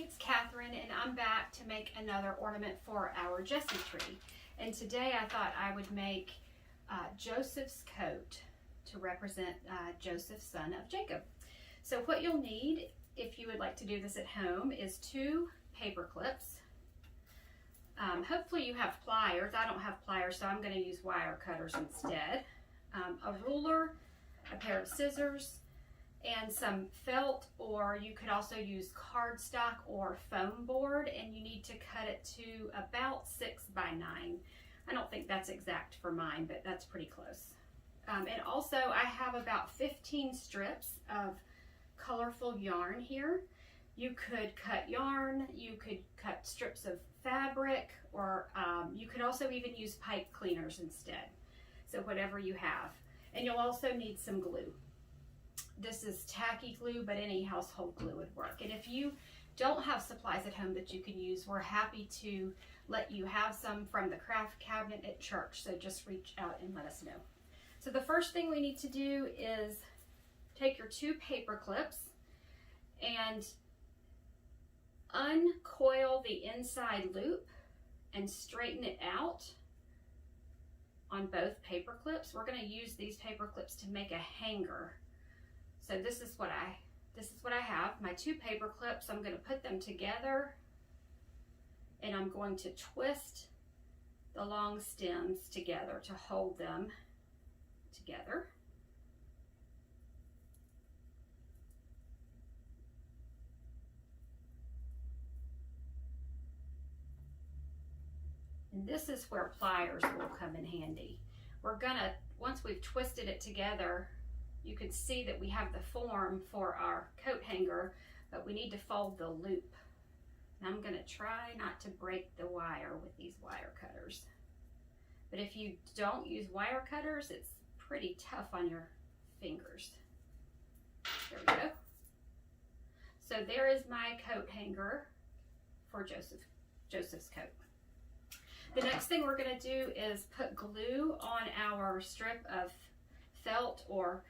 it's Catherine, and I'm back to make another ornament for our Jessie tree. And today I thought I would make Joseph's coat to represent Joseph, son of Jacob. So what you'll need, if you would like to do this at home, is 2 paper clips. Hopefully you have pliers. I don't have pliers, so I'm going to use wire cutters instead. A ruler, a pair of scissors, and some felt, or you could also use cardstock or foam board, and you need to cut it to about 6 by 9. I don't think that's exact for mine, but that's pretty close. And also I have about 15 strips of colorful yarn here. You could cut yarn, you could cut strips of fabric, or you could also even use pipe cleaners instead. So whatever you have. And you'll also need some glue. This is tacky glue, but any household glue would work. And if you don't have supplies at home that you can use, we're happy to let you have some from the craft cabinet at church. So just reach out and let us know. So the first thing we need to do is take your 2 paper clips and uncoil the inside loop and straighten it out on both paper clips. We're going to use these paper clips to make a hanger. So this is what I have, my 2 paper clips. I'm going to put them together, and I'm going to twist the long stems together to hold them together. And this is where pliers will come in handy. We're gonna, once we've twisted it together, you can see that we have the form for our coat hanger, but we need to fold the loop. And I'm gonna try not to break the wire with these wire cutters. But if you don't use wire cutters, it's pretty tough on your fingers. There we go. So there is my coat hanger for Joseph's coat. The next thing we're going to do is put glue on our strip of felt or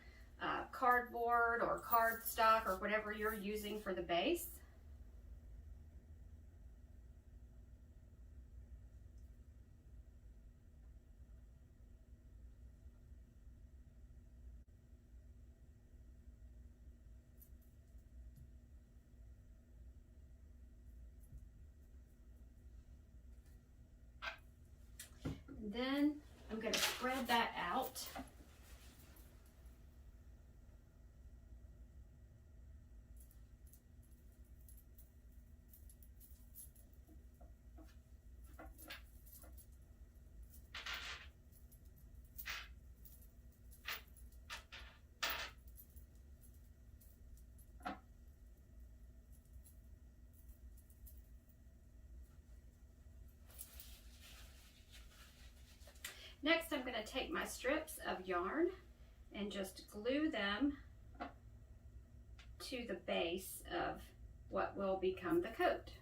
cardboard or cardstock or whatever you're using for the base. And then I'm going to spread that out. Next, I'm going to take my strips of yarn and just glue them to the base of what will become the coat.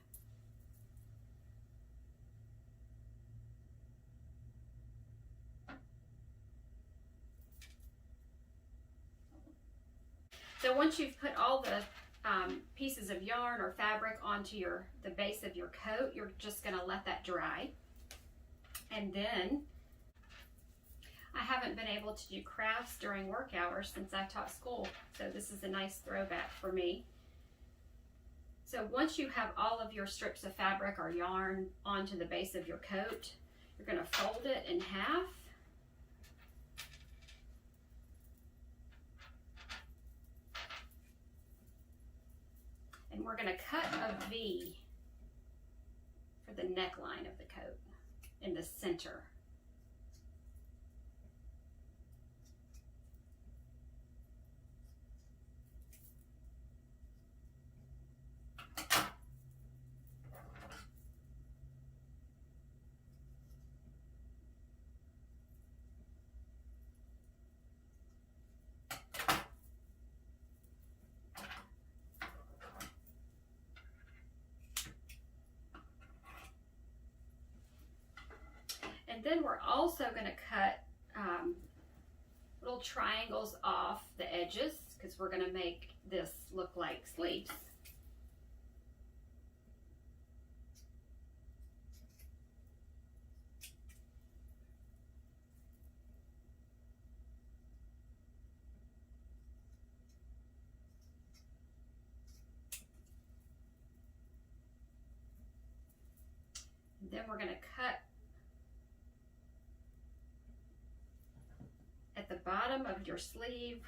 So once you've put all the pieces of yarn or fabric onto the base of your coat, you're just going to let that dry. And then I haven't been able to do crafts during work hours since I taught school, so this is a nice throwback for me. So once you have all of your strips of fabric or yarn onto the base of your coat, you're going to fold it in half. And we're going to cut a V for the neckline of the coat in the center. And then we're also going to cut little triangles off the edges because we're going to make this look like sleeves. then we're going to cut at the bottom of your sleeve.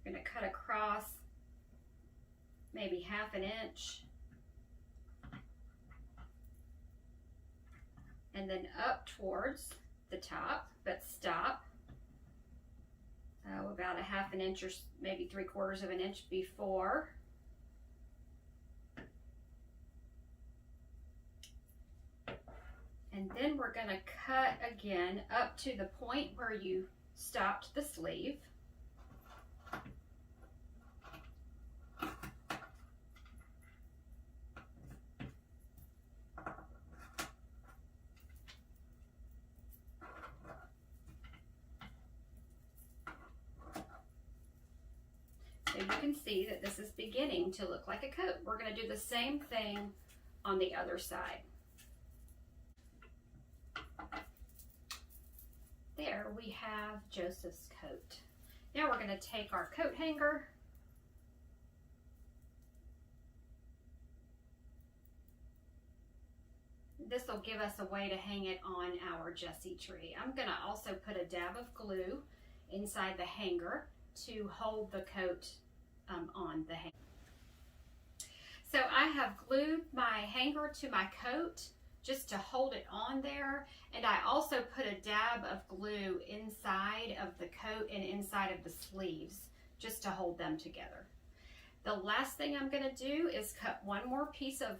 You're going to cut across maybe 1/2 inch. And then up towards the top, but stop about 1/2 inch or maybe 3/4 of an inch before. And then we're going to cut again up to the point where you stopped the sleeve. So you can see that this is beginning to look like a coat. We're going to do the same thing on the other side. There we have Joseph's coat. Now we're going to take our coat hanger . This will give us a way to hang it on our Jessie tree. I'm going to also put a dab of glue inside the hanger to hold the coat on the hanger. So I have glued my hanger to my coat just to hold it on there, and I also put a dab of glue inside of the coat and inside of the sleeves just to hold them together. The last thing I'm going to do is cut one more piece of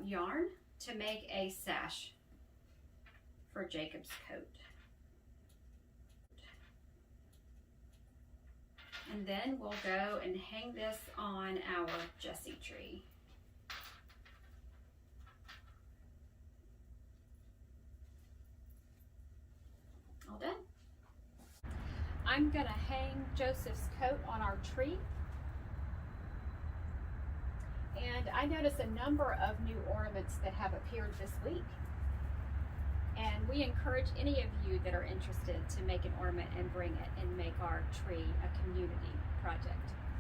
yarn to make a sash for Jacob's coat. And then we'll go and hang this on our Jessie tree. All done. I'm going to hang Joseph's coat on our tree. And I notice a number of new ornaments that have appeared this week. And we encourage any of you that are interested to make an ornament and bring it and make our tree a community project.